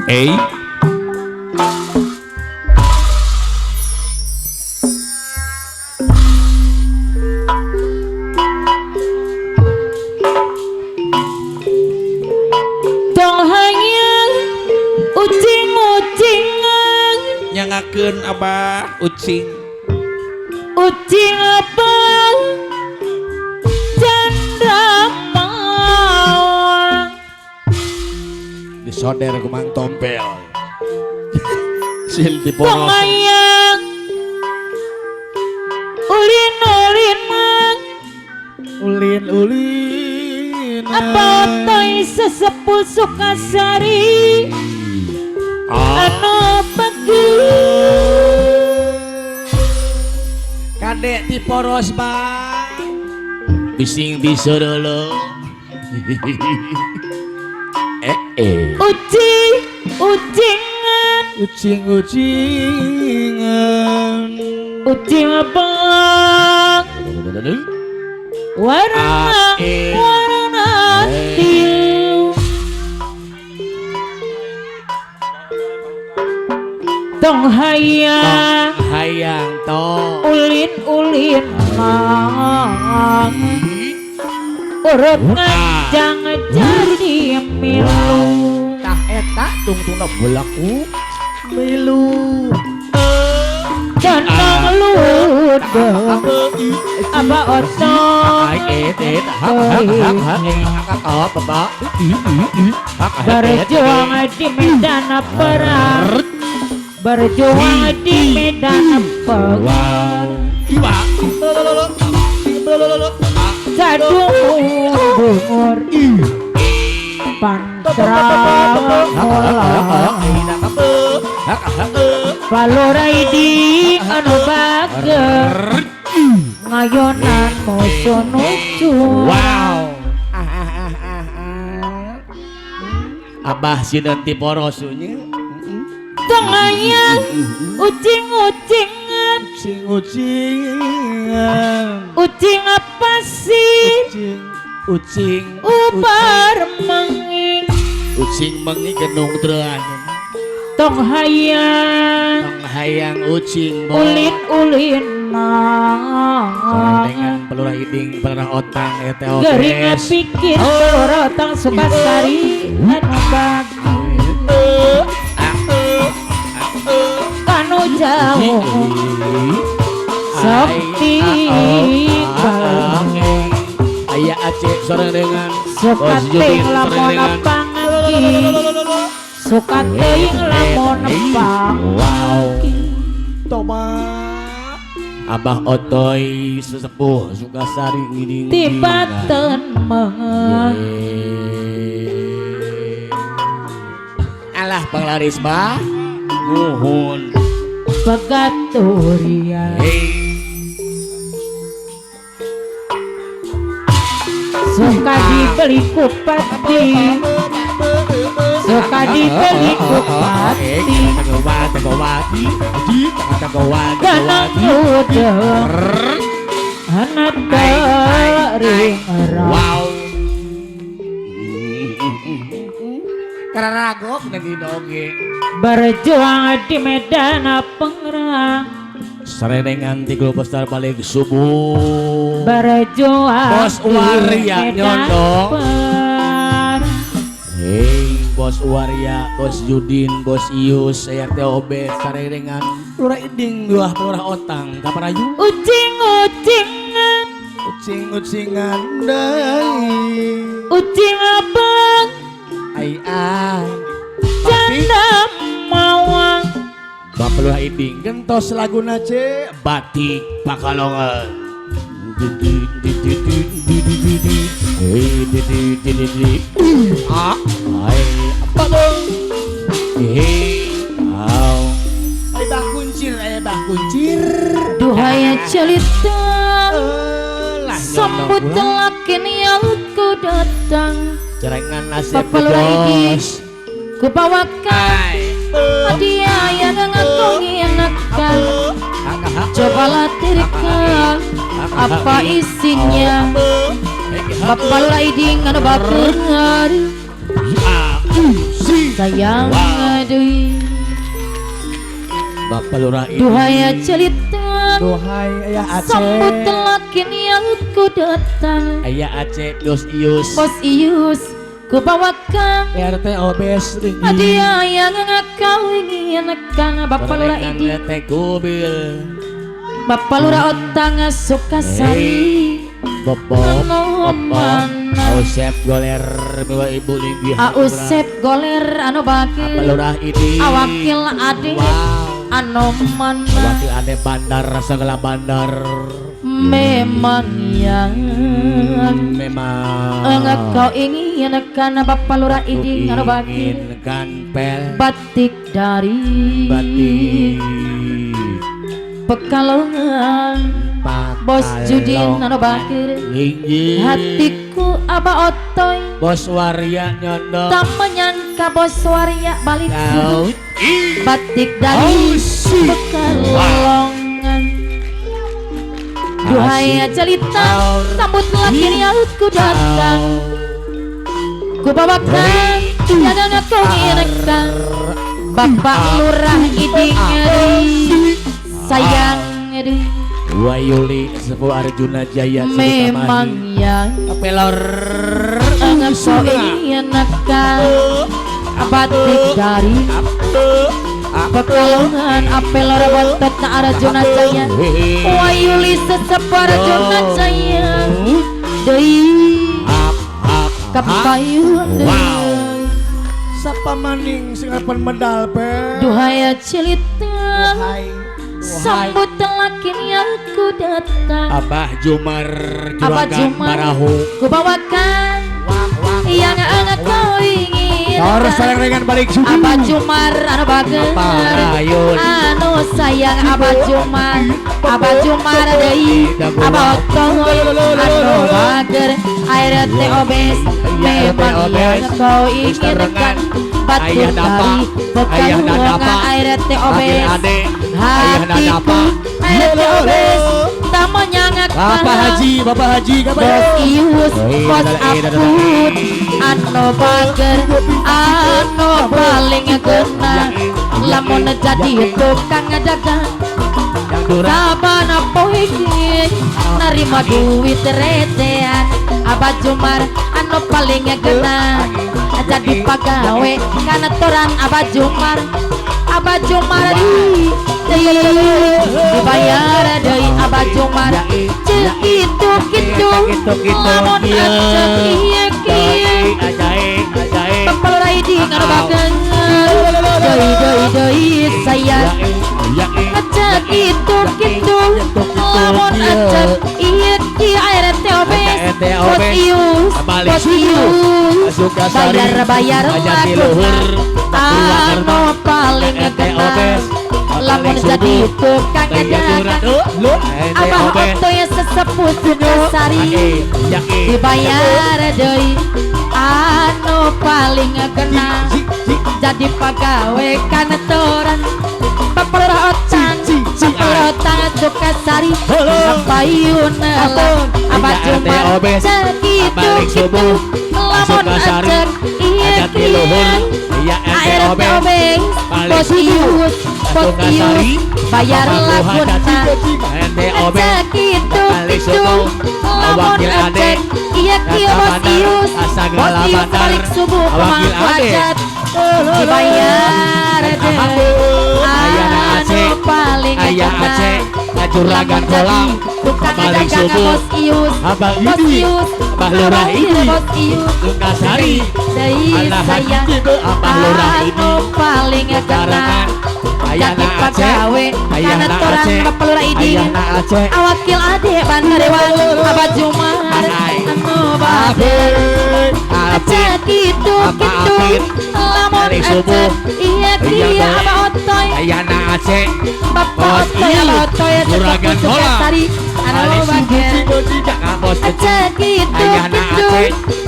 Eh, dong hayang ucing-ucingan nyangakeun abah ucing. ucing abang janda mawang Disoder ku Mang Tompel. Sil dong diporos. hayang ulin-ulinan ulin apa otoy sesepuh Sukasari anu bagus kadek ti poros bang Bising disorolo. ucing-ucingan ucing-ucingan ucing abang warna tiu tong hayang hayang to ulin-ulin mang urut nganjang jadi milu tah eta tungtungna bolaku milu canang ludeng apa otong berjuang di medan perang berjuang di medan perang sadung bungur pantrang palurai di anu bager ngayonan musuh nucu Wow. Abah si nanti porosunya. tengahnya ucing-ucingan ucing-ucingan ucing apa sih ucing ubar menging Ucing mengi genung teran. tong hayang Hayang ucing ulin-ulin dengan pelurah iding pelurah otang ETO gering pikir rotang Sukasari anu bagus kanu jauh sakti Aya Aceh sorang dengan suka ting lamun panggi suka ting lamun panggi toba Abah Otoy sesepuh Sukasari ngiding tibaten mah alah panglaris bah nuhun pegaturia suka dibeli kupati suka dibeli kupati ganang udeng anak dari wow kararagok nanti doge berjuang di medan perang serenengan ti Globestar balik subuh berjuang Bos Waria nyondong. perang Hei Bos Waria, Bos Judin, Bos Ius, saya TOB serenengan pelurah iding dua pelurah otang kaparayu ucing-ucingan ucing-ucingan dai ucing abang ai janda mawang pelurah iding gentos laguna ce batik pakalongan apa dong ay bah kuncir duhaya celita sambut lakin yang ku datang cerengan nasib papalagi bos ku bawakan hadiah yang aku ngenakan cobalah tirika apa isinya papalagi anu bapeungan sayang deui Bapak Lurah ini duhaya celita Duhai ayah Aceh. sambut lakin yang ku datang Ayah Aceh dos ius bos Ius ku bawakan RT obes ring. hadiah yang kau inginkan Bapak Lurah ini teh kubil Bapak Lurah Otang Sukasari Bobo Ausep goler bawa ibu linggi Ausep goler anu Bapak bakil Lurah ini awakil ade wow anu mana wakil ade bandar segala bandar memang yang memang engkau inginkan Bapak Lurah ini anu bakil inginkan pel batik dari batik Pekalongan Bos Judin anu bakir linggi hatiku aba otoy Bos Waria nyondo tak menyangka Bos Waria balik tahu batik dari Pekalongan duhaya celita sambut laki ku datang ku bawakan jangan kau inginkan Bapak Lurah iding sayang Wayuli Sepuh Arjuna Jaya memang yang pelor enggak so inginkan batik dari Pekalongan apel ora bontot na Arjuna Jaya Wayuli Sesepuh Arjuna Jaya deui kapayun deui Sapa maning sing apan medal pe. duhaya cilita Duhai. sambut lakin yang ku datang Abah Jumar Abah Juragan Jumar Barahu ku bawakan yang enggak kau ingin Harus sareng dengan balik suci. Abah Jumar anu bager Ayun. anu sayang Abah Jumar deui Abah Otoy anu bager air teh obes memang yang kau inginkan batu Ayah Dapa, dari Ayah Nadapa, Pekalongan air teh obes Ade Ayah hatiku Nadapa air teh obes tak menyangka Bapak Haji, Bos Ius, Bos Aput, anu bager, anu paling kena, lamun jadi tukang dagang, sabana poe narima duit recehan, Abah Jumar, anu paling kena, jadi pagawe kantoran Abah Jumar dibayar deui Abah Jumar cek gitu lamun acet ieu kieu Bapak Lurah iding anu bager deui sayang acet gitu lamun acet ieu kieu air teh obes Bos Ius bayar laguna anu paling kena lamun jadi tukang dagang Abah Otoy Sesepuh Sukasari dibayar deui anu paling kena jadi pagawe kantoran Bapak Lurah Otang Sukasari kapayun Abah Jumar segitu lamun acek ieu kieu air teh obes Bos Ius bayar laguna acek gitu lamun acek ieu kieu Bos Ius balik subuh kemang hajat dibayar deui anu paling kena Juragan Kolam tukang balik dagang subuh Bos Ius Abah Lurah ini Bos Ius Sukasari deui sayang Abah Lurah ini anu paling kena jadi pagawe kantoran Bapak Lurah iding awakil ade Bandarewan Abah Jumar anu bager acet gitu lamun acet ieu kieu Abah Otoy Bapak Otoy Abah Otoy Juragan Sukasari anu bager acet gitu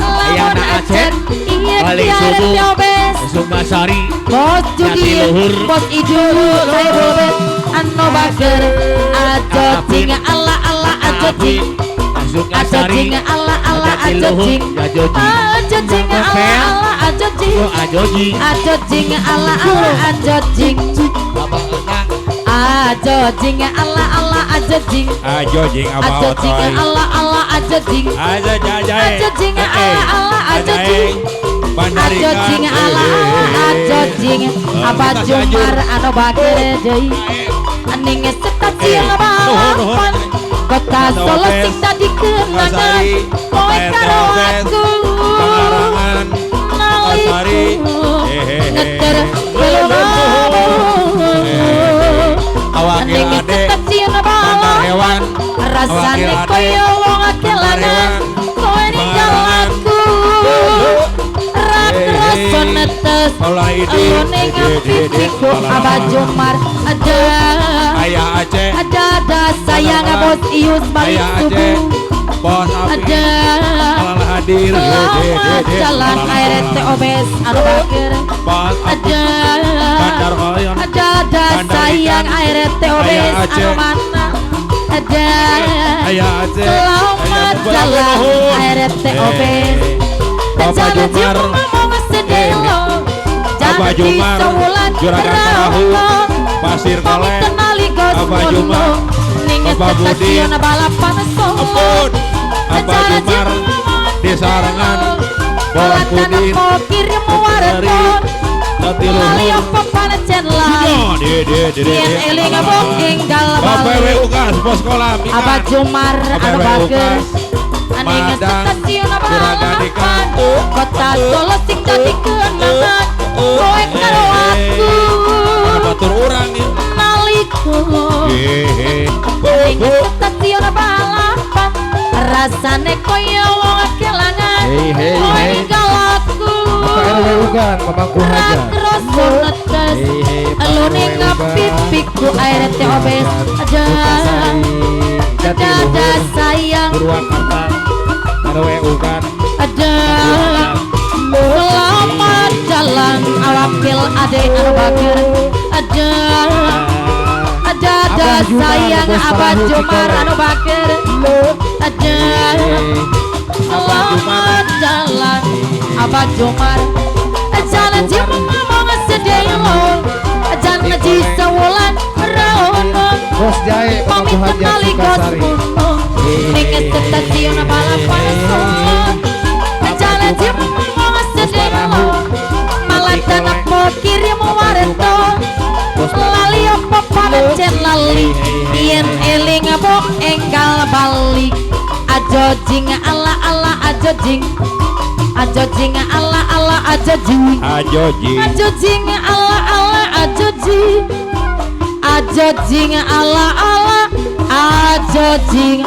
lamun acet ieu kieu air teh obes Sukasari Bos Judin, Bos Ijul, saya bobet, anu bager, ajo cing ala ala ajo cing, ajo cing ala ala ajo jing ajo jing ala ala ajo jing ajo jing ala ala ajo jing ajo jing ala ala ajo jing ajo jing apa ajo jing ala ala ajo jing aja jajai ajo jing ala ala ajo jing Bandari ajo jing ala ala ajo jing apa jumar anu bagere deui aning stasiun balapan kota Solo sing tadi kenangan kowe karo aku Pangarangan Asari ngeter Awakil aning ade stasiun Antar balapan hewan rasane koyo wong kelangan kowe ninggal aku rasa netes Mulai di alone ngapiku Abah Jumar ada Ayah Aceh ada sayang bos Ius balik Ayah Aceh subuh Bos Api ada Alal hadir selamat jalan ART obes anu bakir Bos Api ada Bandar Koyon ada sayang ART obes anu mana ada Ayah Aceh selamat jalan ART obes Bapak Jumar Bapak Jumar Juragan Perahu Pasir Kolek Bapak Jumar Bapak Budi Ampun Bapak Jumar di Sarangan Bos Pudin Dari Tati Luhur Bapak WUKAS Bos Sekolah Abah Jumar anu bager aning stasiun balapan kota Solo sing tadi kenangan kowe karo aku Batur urang ya nalika aning stasiun balapan rasane koyo wong kelangan kowe ninggal aku Pemangku Haja. rasa netes alune ngapipiku ART obes ada sayang Purwakarta ada WUKAN ada selamat jalan awakil ade anu bakir ada sayang Abah Jumar anu bakir ada selamat jalan Abah Jumar jalan jemeng ngomong sedih lo jangan ngaji sewulan rawono Bos Jahe pamit Pemangku Haja kenali Sukasari. gosmu ning stasiun balapan jalan jemeng ngomong sedih lo malah tanah po kirim wareto lali apa pancen lali yen eling bok enggal balik ajo jing ala ala ajo jing ala ala ajo jing Ajoji ajo jing ala ala ajo jing ala ala ajo jing